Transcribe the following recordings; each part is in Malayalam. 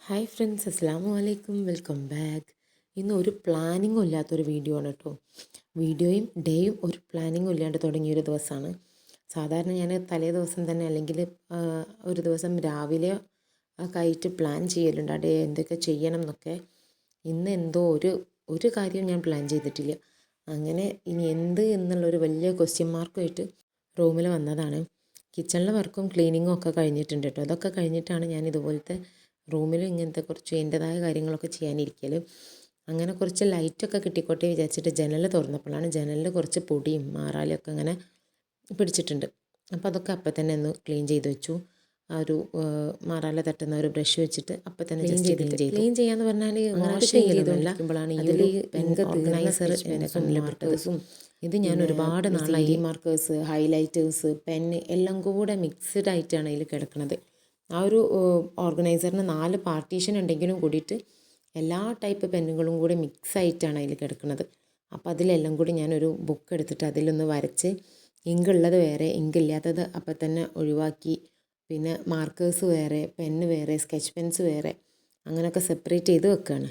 ഹായ് ഫ്രണ്ട്സ്, അസ്സലാമു അലൈക്കും. Welcome back. ഇന്ന് ഒരു പ്ലാനിങ്ങും ഇല്ലാത്തൊരു വീഡിയോ ആണ് കേട്ടോ. വീഡിയോയും ഡേയും ഒരു പ്ലാനിങ്ങും ഇല്ലാണ്ട് തുടങ്ങിയൊരു ദിവസമാണ്. സാധാരണ ഞാൻ തലേ ദിവസം തന്നെ അല്ലെങ്കിൽ ഒരു ദിവസം രാവിലെ ഒക്കെ ആയിട്ട് പ്ലാൻ ചെയ്യലുണ്ട് ആ ഡേ എന്തൊക്കെ ചെയ്യണം എന്നൊക്കെ. ഇന്ന് എന്തോ ഒരു കാര്യം ഞാൻ പ്ലാൻ ചെയ്തിട്ടില്ല. അങ്ങനെ ഇനി എന്ത് എന്നുള്ളൊരു വലിയ ക്വസ്റ്റ്യൻ മാർക്കുമായിട്ട് റൂമിൽ വന്നതാണ്. കിച്ചണിലെ വർക്കും ക്ലീനിങ്ങും ഒക്കെ കഴിഞ്ഞിട്ടുണ്ട് കേട്ടോ. അതൊക്കെ കഴിഞ്ഞിട്ടാണ് ഞാൻ ഇതുപോലത്തെ റൂമിൽ ഇങ്ങനത്തെ കുറച്ച് എൻ്റെതായ കാര്യങ്ങളൊക്കെ ചെയ്യാനിരിക്കൽ. അങ്ങനെ കുറച്ച് ലൈറ്റൊക്കെ കിട്ടിക്കോട്ടെ വിചാരിച്ചിട്ട് ജനൽ തുറന്നപ്പോഴാണ് ജനലിൽ കുറച്ച് പൊടിയും മാറാലൊക്കെ അങ്ങനെ പിടിച്ചിട്ടുണ്ട്. അപ്പോൾ അതൊക്കെ അപ്പം തന്നെ ഒന്ന് ക്ലീൻ ചെയ്ത് വെച്ചു. ആ ഒരു മാറാല തട്ടുന്ന ഒരു ബ്രഷ് വെച്ചിട്ട് അപ്പം തന്നെ ജസ്റ്റ് ക്ലീൻ ചെയ്തു. ക്ലീൻ ചെയ്യാന്ന് പറഞ്ഞാൽ വാഷ് ചെയ്തുകൊണ്ടിരിക്കുമ്പോഴാണ് ഈ ഒരു പെൻ ഓർഗനൈസർ എൻ്റെ കണ്ണിൽ പെട്ടതും. ഇത് ഞാൻ ഒരുപാട് നാളായി മാർക്കേഴ്സ്, ഹൈലൈറ്റേഴ്സ്, പെന്ന് എല്ലാം കൂടെ മിക്സ്ഡ് ആയിട്ടാണ് അതിൽ കിടക്കുന്നത്. ആ ഒരു ഓർഗനൈസറിന് 4 പാർട്ടീഷൻ ഉണ്ടെങ്കിലും കൂടിയിട്ട് എല്ലാ ടൈപ്പ് പെന്നുകളും കൂടി മിക്സ് ആയിട്ടാണ് അതിൽ കിടക്കുന്നത്. അപ്പോൾ അതിലെല്ലാം കൂടി ഞാനൊരു ബുക്ക് എടുത്തിട്ട് അതിലൊന്ന് വരച്ച് ഇങ്ക് ഉള്ളത് വേറെ, ഇങ്ക് ഇല്ലാത്തത് അപ്പം തന്നെ ഒഴിവാക്കി. പിന്നെ മാർക്കേഴ്സ് വേറെ, പെന്ന് വേറെ, സ്കെച്ച് പെൻസ് വേറെ, അങ്ങനെയൊക്കെ സെപ്പറേറ്റ് ചെയ്ത് വെക്കുകയാണ്.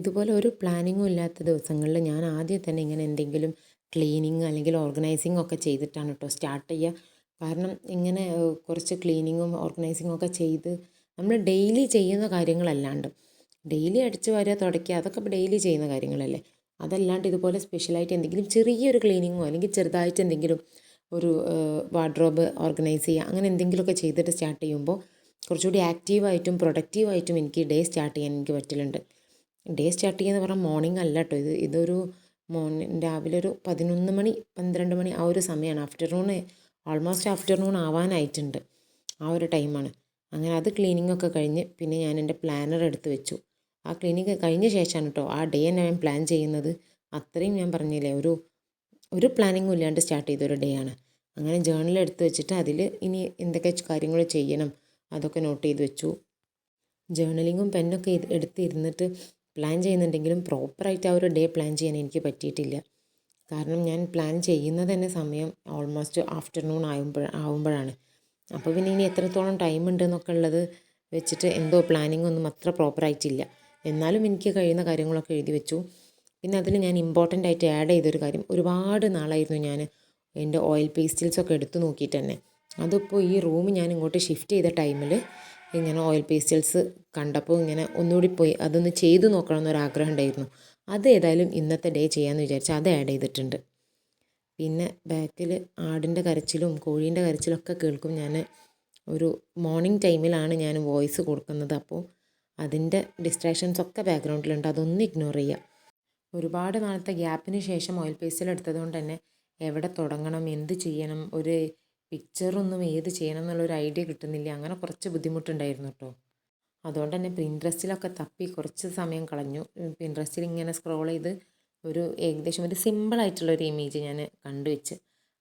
ഇതുപോലെ ഒരു പ്ലാനിങ്ങും ഇല്ലാത്ത ദിവസങ്ങളിൽ ഞാൻ ആദ്യം തന്നെ ഇങ്ങനെ എന്തെങ്കിലും ക്ലീനിങ് അല്ലെങ്കിൽ ഓർഗനൈസിങ് ഒക്കെ ചെയ്തിട്ടാണ് കേട്ടോ സ്റ്റാർട്ട് ചെയ്യുക. കാരണം ഇങ്ങനെ കുറച്ച് ക്ലീനിങ്ങും ഓർഗനൈസിങ്ങും ഒക്കെ ചെയ്ത് നമ്മൾ ഡെയിലി ചെയ്യുന്ന കാര്യങ്ങളല്ലാണ്ട്, ഡെയിലി അടിച്ച് വാരുക, തുടയ്ക്കുക, അതൊക്കെ ഇപ്പോൾ ഡെയിലി ചെയ്യുന്ന കാര്യങ്ങളല്ലേ. അതല്ലാണ്ട് ഇതുപോലെ സ്പെഷ്യലായിട്ട് എന്തെങ്കിലും ചെറിയൊരു ക്ലീനിങ്ങോ അല്ലെങ്കിൽ ചെറുതായിട്ട് എന്തെങ്കിലും ഒരു വാർഡ്രോബ് ഓർഗനൈസ് ചെയ്യുക, അങ്ങനെ എന്തെങ്കിലുമൊക്കെ ചെയ്തിട്ട് സ്റ്റാർട്ട് ചെയ്യുമ്പോൾ കുറച്ചുകൂടി ആക്റ്റീവായിട്ടും പ്രൊഡക്റ്റീവായിട്ടും എനിക്ക് ഡേ സ്റ്റാർട്ട് ചെയ്യാൻ എനിക്ക് പറ്റലുണ്ട്. ഡേ സ്റ്റാർട്ട് ചെയ്യുക എന്ന് പറഞ്ഞാൽ മോർണിംഗ് അല്ല കേട്ടോ. ഇതൊരു രാവിലെ ഒരു 11 മണി 12 മണി ആ ഒരു സമയമാണ്. ഓൾമോസ്റ്റ് ആഫ്റ്റർനൂൺ ആവാനായിട്ടുണ്ട്. ആ ഒരു ടൈമാണ്. അങ്ങനെ അത് ക്ലീനിങ്ങൊക്കെ കഴിഞ്ഞ് പിന്നെ ഞാൻ എൻ്റെ പ്ലാനർ എടുത്ത് വെച്ചു. ആ ക്ലീനിങ് കഴിഞ്ഞ ശേഷമാണ് കേട്ടോ ആ ഡേ തന്നെ ഞാൻ പ്ലാൻ ചെയ്യുന്നത്. അത്രയും ഞാൻ പറഞ്ഞില്ലേ, ഒരു പ്ലാനിങ്ങും ഇല്ലാണ്ട് സ്റ്റാർട്ട് ചെയ്തൊരു ഡേ ആണ്. അങ്ങനെ ജേർണൽ എടുത്ത് വെച്ചിട്ട് അതിൽ ഇനി എന്തൊക്കെ കാര്യങ്ങൾ ചെയ്യണം അതൊക്കെ നോട്ട് ചെയ്ത് വെച്ചു. ജേർണലിങ്ങും പെന്നൊക്കെ എടുത്തിരുന്നിട്ട് പ്ലാൻ ചെയ്യുന്നുണ്ടെങ്കിലും പ്രോപ്പറായിട്ട് ആ ഒരു ഡേ പ്ലാൻ ചെയ്യാൻ എനിക്ക് പറ്റിയിട്ടില്ല. കാരണം ഞാൻ പ്ലാൻ ചെയ്യുന്നത് തന്നെ സമയം ഓൾമോസ്റ്റ് ആഫ്റ്റർനൂൺ ആവുമ്പോഴാണ്. അപ്പോൾ പിന്നെ ഇനി എത്രത്തോളം ടൈം ഉണ്ടെന്നൊക്കെ ഉള്ളത് വെച്ചിട്ട് എന്തോ പ്ലാനിങ് ഒന്നും അത്ര പ്രോപ്പറായിട്ടില്ല. എന്നാലും എനിക്ക് കഴിയുന്ന കാര്യങ്ങളൊക്കെ എഴുതി വെച്ചു. പിന്നെ അതിൽ ഞാൻ ഇമ്പോർട്ടൻ്റ് ആയിട്ട് ആഡ് ചെയ്തൊരു കാര്യം, ഒരുപാട് നാളായിരുന്നു ഞാൻ എൻ്റെ ഓയിൽ പേസ്റ്റിൽസൊക്കെ എടുത്തു നോക്കിയിട്ട് തന്നെ. അതിപ്പോൾ ഈ റൂം ഞാൻ ഇങ്ങോട്ട് ഷിഫ്റ്റ് ചെയ്ത ടൈമിൽ ഇങ്ങനെ ഓയിൽ പേസ്റ്റൽസ് കണ്ടപ്പോൾ ഇങ്ങനെ ഒന്നുകൂടി പോയി അതൊന്ന് ചെയ്തു നോക്കണം എന്നൊരാഗ്രഹം ഉണ്ടായിരുന്നു. അത് ഏതായാലും ഇന്നത്തെ ഡേ ചെയ്യാമെന്ന് വിചാരിച്ച് അത് ആഡ് ചെയ്തിട്ടുണ്ട്. പിന്നെ ബാക്കിൽ ആടിൻ്റെ കരച്ചിലും കോഴീൻ്റെ കരച്ചിലൊക്കെ കേൾക്കും. ഞാൻ ഒരു മോർണിംഗ് ടൈമിലാണ് ഞാൻ വോയിസ് കൊടുക്കുന്നത്. അപ്പോൾ അതിൻ്റെ ഡിസ്ട്രാക്ഷൻസൊക്കെ ബാക്ക്ഗ്രൗണ്ടിലുണ്ട്, അതൊന്നും ഇഗ്നോർ ചെയ്യുക. ഒരുപാട് നാളത്തെ ഗ്യാപ്പിന് ശേഷം ഓയിൽ പേസ്റ്റൽ എടുത്തതുകൊണ്ട് തന്നെ എവിടെ തുടങ്ങണം, എന്ത് ചെയ്യണം, ഒരു പിക്ചറൊന്നും ഏത് ചെയ്യണം എന്നുള്ളൊരു ഐഡിയ കിട്ടുന്നില്ല. അങ്ങനെ കുറച്ച് ബുദ്ധിമുട്ടുണ്ടായിരുന്നു കേട്ടോ. അതുകൊണ്ട് തന്നെ പിൻട്രസ്റ്റിലൊക്കെ തപ്പി കുറച്ച് സമയം കളഞ്ഞു. പിൻട്രസ്റ്റിൽ ഇങ്ങനെ സ്ക്രോൾ ചെയ്ത് ഏകദേശം ഒരു സിമ്പിളായിട്ടുള്ളൊരു ഇമേജ് ഞാൻ കണ്ടുവെച്ച്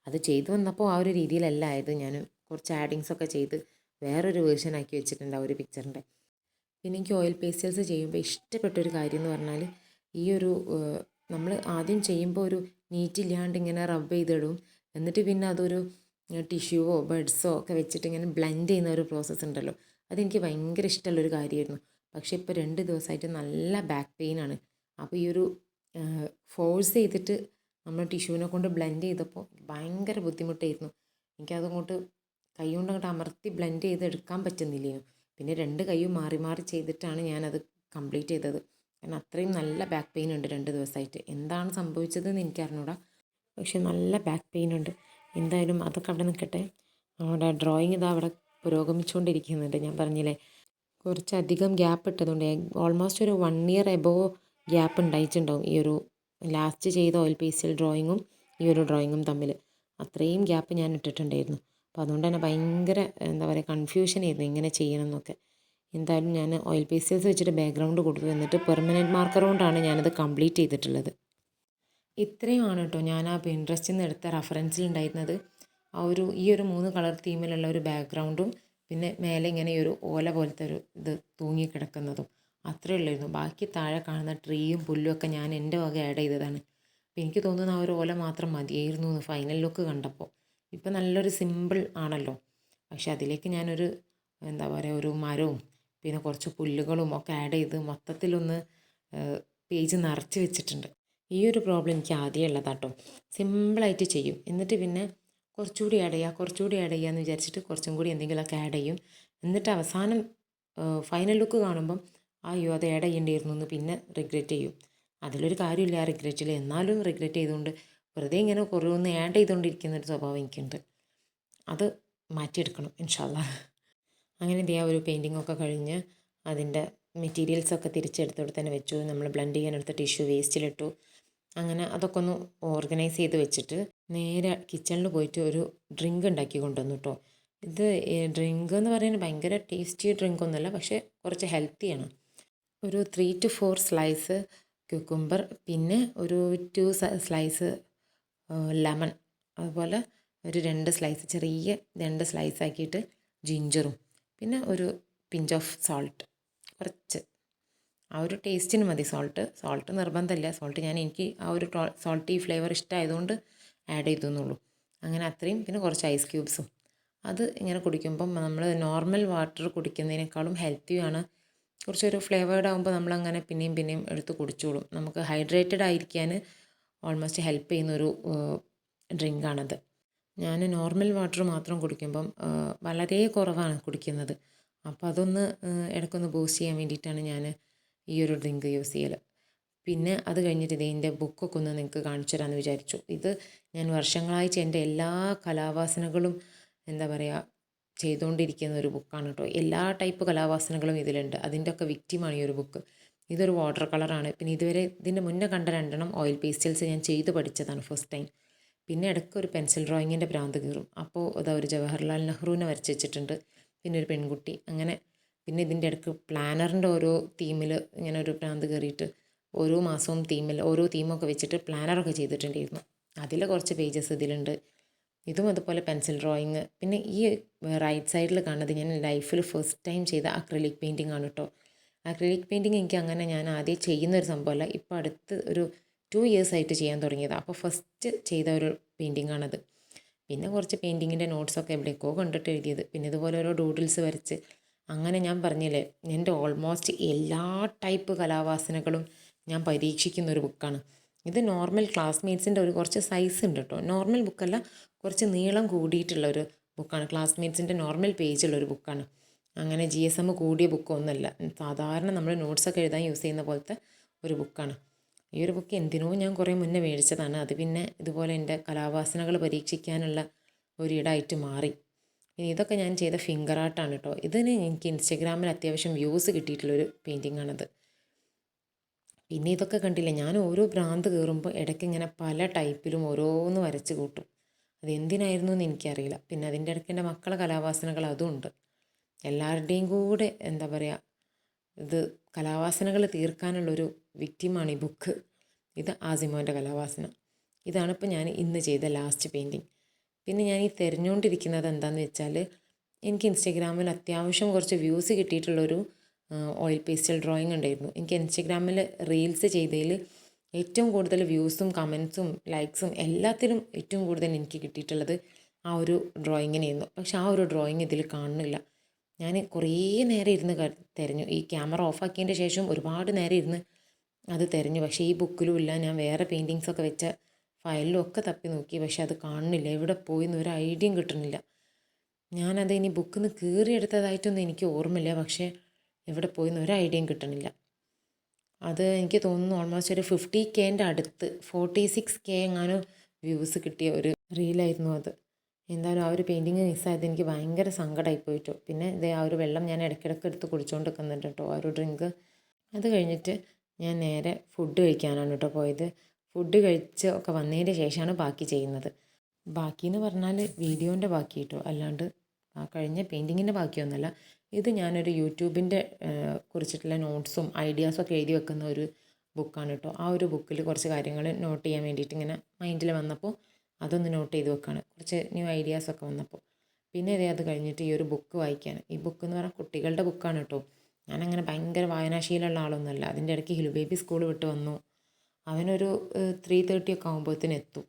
അത് ചെയ്തു വന്നപ്പോൾ ആ ഒരു രീതിയിലല്ല ആയത്. ഞാൻ കുറച്ച് ആഡിങ്സൊക്കെ ചെയ്ത് വേറൊരു വേർഷൻ ആക്കി വെച്ചിട്ടുണ്ട് ആ ഒരു പിക്ചറിൻ്റെ. പിന്നെ എനിക്ക് ഓയിൽ പേസ്റ്റൽസ് ചെയ്യുമ്പോൾ ഇഷ്ടപ്പെട്ടൊരു കാര്യം എന്ന് പറഞ്ഞാൽ ഈ ഒരു നമ്മൾ ആദ്യം ചെയ്യുമ്പോൾ ഒരു നീറ്റില്ലാണ്ട് ഇങ്ങനെ റബ്ബ് ചെയ്തിടും. എന്നിട്ട് പിന്നെ അതൊരു ടിഷ്യൂവോ ബഡ്സോ ഒക്കെ വെച്ചിട്ട് ഇങ്ങനെ ബ്ലെൻഡ് ചെയ്യുന്ന ഒരു പ്രോസസ്സ് ഉണ്ടല്ലോ, അതെനിക്ക് ഭയങ്കര ഇഷ്ടമുള്ളൊരു കാര്യമായിരുന്നു. പക്ഷേ ഇപ്പോൾ 2 ദിവസമായിട്ട് നല്ല ബാക്ക് പെയിനാണ്. അപ്പോൾ ഈ ഒരു ഫോഴ്സ് ചെയ്തിട്ട് നമ്മൾ ടിഷ്യൂവിനെ കൊണ്ട് ബ്ലെൻഡ് ചെയ്തപ്പോൾ ഭയങ്കര ബുദ്ധിമുട്ടായിരുന്നു. എനിക്കതങ്ങോട്ട് കൈ കൊണ്ട് അങ്ങോട്ട് അമർത്തി ബ്ലെൻഡ് ചെയ്ത് എടുക്കാൻ പറ്റുന്നില്ലേനു. പിന്നെ 2 കൈയും മാറി മാറി ചെയ്തിട്ടാണ് ഞാനത് കംപ്ലീറ്റ് ചെയ്തത്. കാരണം അത്രയും നല്ല ബാക്ക് പെയിൻ ഉണ്ട് 2 ദിവസമായിട്ട്. എന്താണ് സംഭവിച്ചതെന്ന് എനിക്കറിഞ്ഞൂടാ, പക്ഷെ നല്ല ബാക്ക് പെയിൻ ഉണ്ട്. എന്തായാലും അതൊക്കെ അവിടെ നിൽക്കട്ടെ. അവിടെ ഡ്രോയിങ് ഇതാ അവിടെ പുരോഗമിച്ചുകൊണ്ടിരിക്കുന്നുണ്ട്. ഞാൻ പറഞ്ഞില്ലേ, കുറച്ചധികം ഗ്യാപ്പ് ഇട്ടതുകൊണ്ട് ഓൾമോസ്റ്റ് ഒരു 1 ഇയർ എബോവ് ഗ്യാപ്പ് ഉണ്ടായിട്ടുണ്ടാവും ഈ ഒരു ലാസ്റ്റ് ചെയ്ത ഓയിൽ പേസ്റ്റൽ ഡ്രോയിങ്ങും ഈ ഒരു ഡ്രോയിങ്ങും തമ്മിൽ. അത്രയും ഗ്യാപ്പ് ഞാൻ ഇട്ടിട്ടുണ്ടായിരുന്നു. അപ്പോൾ അതുകൊണ്ട് തന്നെ ഭയങ്കര എന്താ പറയുക കൺഫ്യൂഷനായിരുന്നു എങ്ങനെ ചെയ്യണം എന്നൊക്കെ. എന്തായാലും ഞാൻ ഓയിൽ പേസ്റ്റൽസ് വെച്ചിട്ട് ബാക്ക്ഗ്രൗണ്ട് കൊടുത്തു. എന്നിട്ട് പെർമനൻറ്റ് മാർക്കർ കൊണ്ടാണ് ഞാനത് കംപ്ലീറ്റ് ചെയ്തിട്ടുള്ളത്. ഇത്രയുമാണ് കേട്ടോ ഞാൻ ആ പിൻട്രസ്റ്റിൽ നിന്ന് എടുത്ത റെഫറൻസിൽ ഉണ്ടായിരുന്നത്. ഈ ഒരു 3 കളർ തീമിലുള്ള ഒരു ബാക്ക്ഗ്രൗണ്ടും പിന്നെ മേലെ ഇങ്ങനെ ഒരു ഓല പോലത്തെ ഒരു ഇത് തൂങ്ങിക്കിടക്കുന്നതും അത്രയേ ഉള്ളായിരുന്നു. ബാക്കി താഴെ കാണുന്ന ട്രീയും പുല്ലും ഒക്കെ ഞാൻ എൻ്റെ വക ആഡ് ചെയ്തതാണ്. അപ്പോൾ എനിക്ക് തോന്നുന്നു ആ ഒരു ഓല മാത്രം മതിയായിരുന്നു എന്ന് ഫൈനൽ ലുക്ക് കണ്ടപ്പോൾ. ഇപ്പം നല്ലൊരു സിമ്പിൾ ആണല്ലോ, പക്ഷെ അതിലേക്ക് ഞാനൊരു എന്താ പറയുക ഒരു മരവും പിന്നെ കുറച്ച് പുല്ലുകളും ഒക്കെ ആഡ് ചെയ്ത് മൊത്തത്തിലൊന്ന് പേജ് നിറച്ച് വെച്ചിട്ടുണ്ട്. ഈ ഒരു പ്രോബ്ലം എനിക്ക് ആദ്യമേ ഉള്ളതാട്ടോ. സിമ്പിളായിട്ട് ചെയ്യും, എന്നിട്ട് പിന്നെ കുറച്ചുകൂടി ആഡ് ചെയ്യുക എന്ന് വിചാരിച്ചിട്ട് കുറച്ചും കൂടി എന്തെങ്കിലുമൊക്കെ ആഡ് ചെയ്യും. എന്നിട്ട് അവസാനം ഫൈനൽ ലുക്ക് കാണുമ്പം അയ്യോ അത് ആഡ് ചെയ്യേണ്ടിയിരുന്നു എന്ന് പിന്നെ റിഗ്രറ്റ് ചെയ്യും. അതിലൊരു കാര്യമില്ല ആ റിഗ്രറ്റിൽ, എന്നാലും റിഗ്രറ്റ് ചെയ്തുകൊണ്ട് വെറുതെ ഇങ്ങനെ കുറേ ഒന്ന് ആഡ് ചെയ്തുകൊണ്ടിരിക്കുന്ന ഒരു സ്വഭാവം എനിക്കുണ്ട്. അത് മാറ്റിയെടുക്കണം ഇൻഷാ അല്ലാഹ്. അങ്ങനെ എന്ത് ചെയ്യുക, ഒരു പെയിൻറ്റിങ്ങൊക്കെ കഴിഞ്ഞ് അതിൻ്റെ മെറ്റീരിയൽസൊക്കെ തിരിച്ചെടുത്തോടെ തന്നെ വെച്ചു. നമ്മൾ ബ്ലെൻഡ് ചെയ്യാനെടുത്ത ടിഷ്യൂ വേസ്റ്റിലിട്ടു. അങ്ങനെ അതൊക്കെ ഒന്ന് ഓർഗനൈസ് ചെയ്ത് വെച്ചിട്ട് നേരെ കിച്ചണിൽ പോയിട്ട് ഒരു ഡ്രിങ്ക് ഉണ്ടാക്കി കൊണ്ടുവന്നു കേട്ടോ. ഇത് ഡ്രിങ്ക് എന്ന് പറയുന്നത് ഭയങ്കര ടേസ്റ്റി ഡ്രിങ്ക് ഒന്നുമല്ല, പക്ഷേ കുറച്ച് ഹെൽത്തിയാണ്. ഒരു 3 to 4 സ്ലൈസ് ക്യൂക്കുംബർ, പിന്നെ ഒരു 2 സ്ലൈസ് ലെമൺ, അതുപോലെ ഒരു 2 സ്ലൈസ് ചെറിയ 2 സ്ലൈസ് ആക്കിയിട്ട് ജിഞ്ചറും, പിന്നെ ഒരു പിഞ്ച് ഓഫ് സോൾട്ട്, കുറച്ച് ആ ഒരു ടേസ്റ്റിന് മതി സോൾട്ട് നിർബന്ധമില്ല. സോൾട്ട് എനിക്ക് ആ ഒരു സോൾട്ടി ഫ്ലേവർ ഇഷ്ടമായതുകൊണ്ട് ആഡ് ചെയ്തു എന്നുള്ളൂ. അങ്ങനെ അത്രയും, പിന്നെ കുറച്ച് ഐസ് ക്യൂബ്സും. അത് ഇങ്ങനെ കുടിക്കുമ്പം നമ്മൾ നോർമൽ വാട്ടർ കുടിക്കുന്നതിനേക്കാളും ഹെൽത്തിയാണ്. കുറച്ചൊരു ഫ്ലേവേർഡ് ആകുമ്പോൾ നമ്മളങ്ങനെ പിന്നെയും എടുത്ത് കുടിച്ചോളും. നമുക്ക് ഹൈഡ്രേറ്റഡ് ആയിരിക്കാൻ ഓൾമോസ്റ്റ് ഹെൽപ്പ് ചെയ്യുന്നൊരു ഡ്രിങ്കാണത്. ഞാൻ നോർമൽ വാട്ടർ മാത്രം കുടിക്കുമ്പം വളരെ കുറവാണ് കുടിക്കുന്നത്. അപ്പോൾ അതൊന്ന് ഇടയ്ക്കൊന്ന് ബൂസ്റ്റ് ചെയ്യാൻ വേണ്ടിയിട്ടാണ് ഞാൻ ഈ ഒരു ഡ്രിങ്ക് യൂസ് ചെയ്യൽ. പിന്നെ അത് കഴിഞ്ഞിട്ട് ഇതിൻ്റെ ബുക്കൊക്കെ ഒന്ന് നിങ്ങൾക്ക് കാണിച്ചു തരാമെന്ന് വിചാരിച്ചു. ഇത് ഞാൻ വർഷങ്ങളായിട്ട് എൻ്റെ എല്ലാ കലാവാസനകളും എന്താ പറയുക ചെയ്തുകൊണ്ടിരിക്കുന്ന ഒരു ബുക്കാണ് കേട്ടോ. എല്ലാ ടൈപ്പ് കലാവാസനകളും ഇതിലുണ്ട്. അതിൻ്റെയൊക്കെ വിക്റ്റിമാണ് ഈ ഒരു ബുക്ക്. ഇതൊരു വാട്ടർ കളറാണ്. പിന്നെ ഇതുവരെ ഇതിൻ്റെ മുന്നേ കണ്ട 2 ഓയിൽ പേസ്റ്റൽസ് ഞാൻ ചെയ്ത് പഠിച്ചതാണ് ഫസ്റ്റ് ടൈം. പിന്നെ ഇടയ്ക്ക് ഒരു പെൻസിൽ ഡ്രോയിങ്ങിൻ്റെ ഭ്രാന്ത് കയറും. അപ്പോൾ അതാ ഒരു ജവഹർലാൽ നെഹ്റുവിനെ വരച്ച് വെച്ചിട്ടുണ്ട്, പിന്നെ ഒരു പെൺകുട്ടി, അങ്ങനെ. പിന്നെ ഇതിൻ്റെ ഇടയ്ക്ക് പ്ലാനറിൻ്റെ ഓരോ തീമിൽ ഇങ്ങനെ ഒരു ഭ്രാന്ത് കയറിയിട്ട് ഓരോ മാസവും ഓരോ തീമൊക്കെ വെച്ചിട്ട് പ്ലാനറൊക്കെ ചെയ്തിട്ടുണ്ടായിരുന്നു. അതിൽ കുറച്ച് പേജസ് ഇതിലുണ്ട്. ഇതും അതുപോലെ പെൻസിൽ ഡ്രോയിങ്. പിന്നെ ഈ റൈറ്റ് സൈഡിൽ കാണുന്നത് ഞാൻ ലൈഫിൽ ഫസ്റ്റ് ടൈം ചെയ്ത അക്രിലിക് പെയിൻറ്റിംഗ് ആണ് കേട്ടോ. അക്രിലിക് പെയിൻറ്റിങ് എനിക്ക് അങ്ങനെ ഞാൻ ആദ്യം ചെയ്യുന്നൊരു സംഭവമല്ല, ഇപ്പോൾ അടുത്ത് ഒരു 2 years ആയിട്ട് ചെയ്യാൻ തുടങ്ങിയതാണ്. അപ്പോൾ ഫസ്റ്റ് ചെയ്ത ഒരു പെയിൻറ്റിംഗ് ആണത്. പിന്നെ കുറച്ച് പെയിൻറ്റിങ്ങിൻ്റെ നോട്ട്സൊക്കെ എവിടേക്കോ കണ്ടിട്ട് എഴുതിയത്, പിന്നെ ഇതുപോലെ ഓരോ ഡൂഡിൽസ് വരച്ച്, അങ്ങനെ ഞാൻ പറഞ്ഞില്ലേ എൻ്റെ ഓൾമോസ്റ്റ് എല്ലാ ടൈപ്പ് കലാവാസനകളും ഞാൻ പരീക്ഷിക്കുന്ന ഒരു ബുക്കാണ് ഇത്. നോർമൽ ക്ലാസ്മേറ്റ്സിൻ്റെ ഒരു കുറച്ച് സൈസ് ഉണ്ട് കേട്ടോ. നോർമൽ ബുക്കല്ല, കുറച്ച് നീളം കൂടിയിട്ടുള്ള ഒരു ബുക്കാണ്. ക്ലാസ്മേറ്റ്സിൻ്റെ നോർമൽ പേജുള്ളൊരു ബുക്കാണ്. അങ്ങനെ GSM കൂടിയ ബുക്കൊന്നുമല്ല, സാധാരണ നമ്മൾ നോട്ട്സൊക്കെ എഴുതാൻ യൂസ് ചെയ്യുന്ന പോലത്തെ ഒരു ബുക്കാണ്. ഈ ഒരു ബുക്ക് എന്തിനോ ഞാൻ കുറേ മുന്നേ മേടിച്ചതാണ്. അത് പിന്നെ ഇതുപോലെ എൻ്റെ കലാവാസനകൾ പരീക്ഷിക്കാനുള്ള ഒരിടായിട്ട് മാറി. ഇതൊക്കെ ഞാൻ ചെയ്ത ഫിംഗർ ആർട്ടാണ് കേട്ടോ. ഇതിന് എനിക്ക് ഇൻസ്റ്റഗ്രാമിൽ അത്യാവശ്യം വ്യൂസ് കിട്ടിയിട്ടുള്ളൊരു പെയിൻറ്റിംഗ് ആണത്. പിന്നെ ഇതൊക്കെ കണ്ടില്ലേ, ഞാൻ ഓരോ ഭ്രാന്ത് കയറുമ്പോൾ ഇടയ്ക്ക് ഇങ്ങനെ പല ടൈപ്പിലും ഓരോന്ന് വരച്ച് കൂട്ടും. അതെന്തിനായിരുന്നു എന്ന് എനിക്കറിയില്ല. പിന്നെ അതിൻ്റെ ഇടയ്ക്ക് എൻ്റെ മക്കളെ കലാവാസനകൾ അതും ഉണ്ട്. എല്ലാവരുടെയും കൂടെ എന്താ പറയുക, ഇത് കലാവാസനകൾ തീർക്കാനുള്ളൊരു വിക്റ്റിമാണ് ഈ ബുക്ക്. ഇത് ആസിമോൻ്റെ കലാവാസന. ഇതാണിപ്പോൾ ഞാൻ ഇന്ന് ചെയ്ത ലാസ്റ്റ് പെയിൻറ്റിങ്. പിന്നെ ഞാൻ ഈ തിരഞ്ഞുകൊണ്ടിരിക്കുന്നത് എന്താണെന്ന് വെച്ചാൽ, എനിക്ക് ഇൻസ്റ്റഗ്രാമിൽ അത്യാവശ്യം കുറച്ച് വ്യൂസ് കിട്ടിയിട്ടുള്ളൊരു ഓയിൽ പേസ്റ്റൽ ഡ്രോയിങ് ഉണ്ടായിരുന്നു. എനിക്ക് ഇൻസ്റ്റഗ്രാമിൽ റീൽസ് ചെയ്തതിൽ ഏറ്റവും കൂടുതൽ വ്യൂസും കമൻസും ലൈക്സും എല്ലാത്തിലും ഏറ്റവും കൂടുതൽ എനിക്ക് കിട്ടിയിട്ടുള്ളത് ആ ഒരു ഡ്രോയിങ്ങിനായിരുന്നു. പക്ഷെ ആ ഒരു ഡ്രോയിങ് ഇതിൽ കാണുന്നില്ല. ഞാൻ കുറേ നേരം ഇരുന്ന് തിരഞ്ഞു. ഈ ക്യാമറ ഓഫാക്കിയതിൻ്റെ ശേഷം ഒരുപാട് നേരം ഇരുന്ന് അത് തിരഞ്ഞു. പക്ഷേ ഈ ബുക്കിലും ഇല്ല. ഞാൻ വേറെ പെയിൻറ്റിങ്സൊക്കെ വെച്ച ഫയലിലും ഒക്കെ തപ്പി നോക്കി, പക്ഷെ അത് കാണുന്നില്ല. എവിടെ പോയി എന്നൊരു ഐഡിയയും കിട്ടുന്നില്ല. ഞാനത് ഇനി ബുക്കിൽ നിന്ന് കീറിയെടുത്തതായിട്ടൊന്നും എനിക്ക് ഓർമ്മയില്ല, പക്ഷേ എവിടെ പോയി എന്നൊരു ഐഡിയയും കിട്ടണില്ല. അത് എനിക്ക് തോന്നുന്നു ഓൾമോസ്റ്റ് ഒരു 50K അടുത്ത് 46K എങ്ങാനും വ്യൂസ് കിട്ടിയ ഒരു റീലായിരുന്നു അത്. എന്തായാലും ആ ഒരു പെയിൻറ്റിങ് മിസ്സായത് എനിക്ക് ഭയങ്കര സങ്കടമായി പോയിട്ടു. പിന്നെ ഇതേ ആ ഒരു വെള്ളം ഞാൻ ഇടയ്ക്കിടയ്ക്ക് എടുത്ത് കുടിച്ചുകൊണ്ട് നിൽക്കുന്നുണ്ട് കേട്ടോ, ആ ഒരു ഡ്രിങ്ക്. അത് കഴിഞ്ഞിട്ട് ഞാൻ നേരെ ഫുഡ് കഴിക്കാനാണ് കേട്ടോ പോയത്. ഫുഡ് കഴിച്ച് ഒക്കെ വന്നതിന് ശേഷമാണ് ബാക്കി ചെയ്യുന്നത്. ബാക്കി എന്ന് പറഞ്ഞാൽ വീഡിയോൻ്റെ ബാക്കി കേട്ടോ, അല്ലാണ്ട് ആ കഴിഞ്ഞ പെയിൻറ്റിങ്ങിൻ്റെ ബാക്കിയൊന്നുമല്ല. ഇത് ഞാനൊരു യൂട്യൂബിൻ്റെ കുറിച്ചിട്ടുള്ള നോട്ട്സും ഐഡിയാസൊക്കെ എഴുതി വെക്കുന്ന ഒരു ബുക്കാണ് കേട്ടോ. ആ ഒരു ബുക്കിൽ കുറച്ച് കാര്യങ്ങൾ നോട്ട് ചെയ്യാൻ വേണ്ടിയിട്ട് ഇങ്ങനെ മൈൻഡിൽ വന്നപ്പോൾ അതൊന്ന് നോട്ട് ചെയ്ത് വെക്കുകയാണ്, കുറച്ച് ന്യൂ ഐഡിയാസൊക്കെ വന്നപ്പോൾ. പിന്നെ അത് കഴിഞ്ഞിട്ട് ഈ ഒരു ബുക്ക് വായിക്കാൻ. ഈ ബുക്ക് എന്ന് പറഞ്ഞാൽ കുട്ടികളുടെ ബുക്കാണ് കേട്ടോ. ഞാനങ്ങനെ ഭയങ്കര വായനാശീലമുള്ള ആളൊന്നുമല്ല. അതിൻ്റെ ഇടയ്ക്ക് ഹിൽ ബേബി സ്കൂൾ വിട്ട് വന്നു. അവനൊരു 3:30 ഒക്കെ ആകുമ്പോഴത്തേന് എത്തും.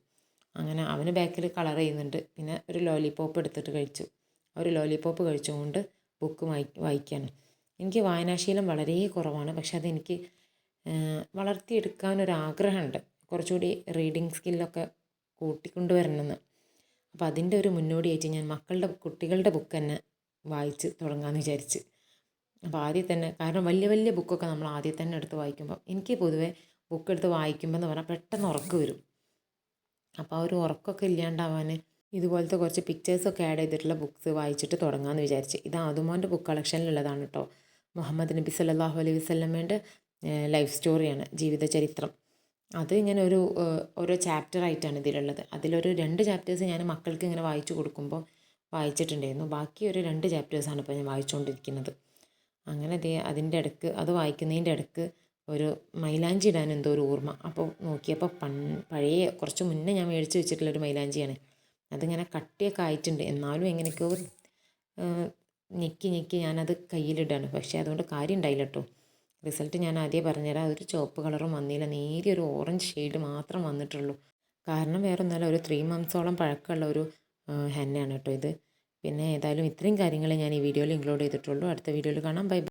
അങ്ങനെ അവന് ബാക്കിൽ കളർ ചെയ്യുന്നുണ്ട്. പിന്നെ ഒരു ലോലിപോപ്പ് എടുത്തിട്ട് കഴിച്ചു. ഒരു ലോലിപോപ്പ് കഴിച്ചുകൊണ്ട് ബുക്ക് വായിക്കാനും. എനിക്ക് വായനാശീലം വളരെ കുറവാണ്, പക്ഷെ അതെനിക്ക് വളർത്തിയെടുക്കാനൊരാഗ്രഹമുണ്ട്. കുറച്ചുകൂടി റീഡിങ് സ്കില്ലൊക്കെ കൂട്ടിക്കൊണ്ടുവരണമെന്ന്. അപ്പോൾ അതിൻ്റെ ഒരു മുന്നോടിയായിട്ട് ഞാൻ കുട്ടികളുടെ ബുക്ക് തന്നെ വായിച്ച് തുടങ്ങാമെന്ന് വിചാരിച്ച്. അപ്പോൾ ആദ്യം തന്നെ, കാരണം വലിയ വലിയ ബുക്കൊക്കെ നമ്മൾ ആദ്യം തന്നെ എടുത്ത് വായിക്കുമ്പോൾ, എനിക്ക് പൊതുവേ ബുക്ക് എടുത്ത് വായിക്കുമ്പോൾ എന്ന് പറഞ്ഞാൽ പെട്ടെന്ന് ഉറക്കം വരും. അപ്പോൾ ആ ഒരു ഉറക്കമൊക്കെ ഇല്ലാണ്ടാവാൻ ഇതുപോലത്തെ കുറച്ച് പിക്ചേഴ്സൊക്കെ ആഡ് ചെയ്തിട്ടുള്ള ബുക്ക്സ് വായിച്ചിട്ട് തുടങ്ങാമെന്ന് വിചാരിച്ച്. ഇത് ആദുമോൻ്റെ ബുക്ക് കളക്ഷനിലുള്ളതാണ് കേട്ടോ. മുഹമ്മദ് നബി സല്ലല്ലാഹു അലൈഹി വസല്ലമയുടെ ലൈഫ് സ്റ്റോറിയാണ്, ജീവിതചരിത്രം. അത് ഇങ്ങനെ ഓരോ ചാപ്റ്ററായിട്ടാണ് ഇതിലുള്ളത്. അതിലൊരു 2 ചാപ്റ്റേഴ്സ് ഞാൻ മക്കൾക്ക് ഇങ്ങനെ വായിച്ചു കൊടുക്കുമ്പോൾ വായിച്ചിട്ടുണ്ടായിരുന്നു. ബാക്കി ഒരു 2 ചാപ്റ്റേഴ്സാണ് ഇപ്പോൾ ഞാൻ വായിച്ചുകൊണ്ടിരിക്കുന്നത്. അങ്ങനെ അതിൻ്റെ ഇടയ്ക്ക്, അത് വായിക്കുന്നതിൻ്റെ ഇടയ്ക്ക് ഒരു മൈലാഞ്ചി ഇടാൻ എന്തോ ഒരു ഓർമ്മ. അപ്പോൾ നോക്കിയപ്പോൾ പഴയ കുറച്ച് മുന്നേ ഞാൻ മേടിച്ച് വെച്ചിട്ടുള്ളൊരു മൈലാഞ്ചിയാണ്. അതിങ്ങനെ കട്ടിയൊക്കെ ആയിട്ടുണ്ട്, എന്നാലും എങ്ങനെയൊക്കെയോ ഞെക്കി ഞാനത് കയ്യിലിടാണ്. പക്ഷേ അതുകൊണ്ട് കാര്യം ഉണ്ടായില്ല കേട്ടോ. റിസൾട്ട് ഞാൻ ആദ്യം പറഞ്ഞുതരാം. അതൊരു ചുവപ്പ് കളറും വന്നില്ല, നേരിയൊരു ഓറഞ്ച് ഷെയ്ഡ് മാത്രം വന്നിട്ടുള്ളൂ. കാരണം വേറെ ഒന്നുമല്ല, ഒരു 3 മന്ത്സോളം പഴക്കമുള്ള ഒരു ഹെന്നയാണ് കേട്ടോ ഇത്. പിന്നെ ഏതായാലും ഇത്രയും കാര്യങ്ങൾ ഞാൻ ഈ വീഡിയോയിൽ ഇൻക്ലൂഡ് ചെയ്തിട്ടുള്ളൂ. അടുത്ത വീഡിയോയിൽ കാണാം. ബൈ.